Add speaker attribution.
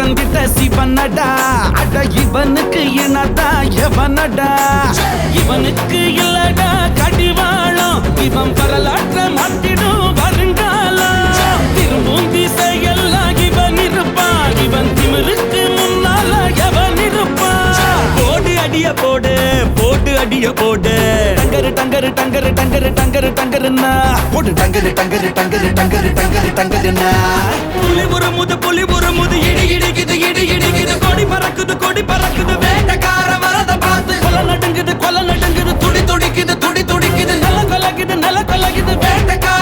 Speaker 1: வந்திட்ட சிவனடா அட இவனுக்கு இனதா எவனடா இவனுக்கு இல்லடா கடிவாளம் இவன் வரலாற்ற மாத்திடும் வருங்காலம் திரும்பும் திசையெல்லாம் இவன் இருப்பான் இவன் திமிருக்கு முன்னால எவன் இருப்பான் போடு அடிய போடு போட்டு அடிய போடு டங்கரு டங்கரு டங்கரு டங்கரு டங்கரு டங்கருன்னா போடு டங்கரு டங்கரு டங்கரு டங்கரு டங்கரு டங்கருன்னா புலி ஒரு முது இடி இடிக்குது கொடி பறக்குது வேட்டக்கார வரத பார்த்து கொல நடுங்குது துடி துடிக்குது நில கொலகுது வேட்டக்கார